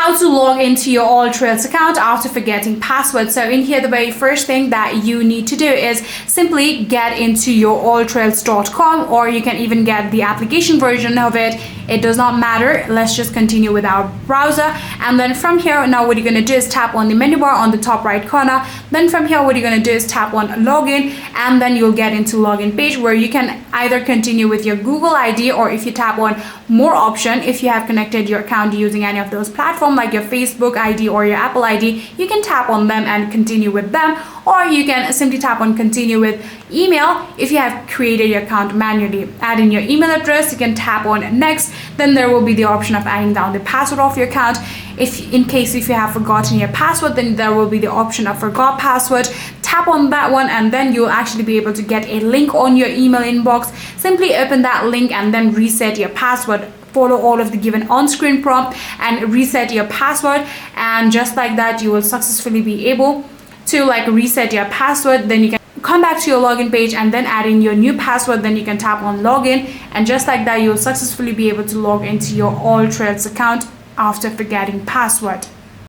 how to log into your AllTrails account after forgetting password. So in here, the very first thing that you need to do is simply get into your alltrails.com, or you can even get the application version of it. It does not matter. Let's just continue with our browser. And then from here, now what you're going to do is tap on the menu bar on the top right corner. Then from here, what you're going to do is tap on login, and then you'll get into login page where you can either continue with your Google ID, or if you tap on more option, if you have connected your account using any of those platforms like your Facebook ID or your Apple ID, you can tap on them and continue with them, or you can simply tap on continue with email if you have created your account manually. Add in your email address, you can tap on next. Then there will be the option of adding down the password of your account. If in case if you have forgotten your password, then there will be the option of forgot password. Tap on that one, and then you'll actually be able to get a link on your email inbox. Simply open that link and then reset your password. Follow all of the given on-screen prompt and reset your password, and just like that you will successfully be able to reset your password. Then you can come back to your login page and then add in your new password. Then you can tap on login, and just like that you will successfully be able to log into your AllTrails account after forgetting password.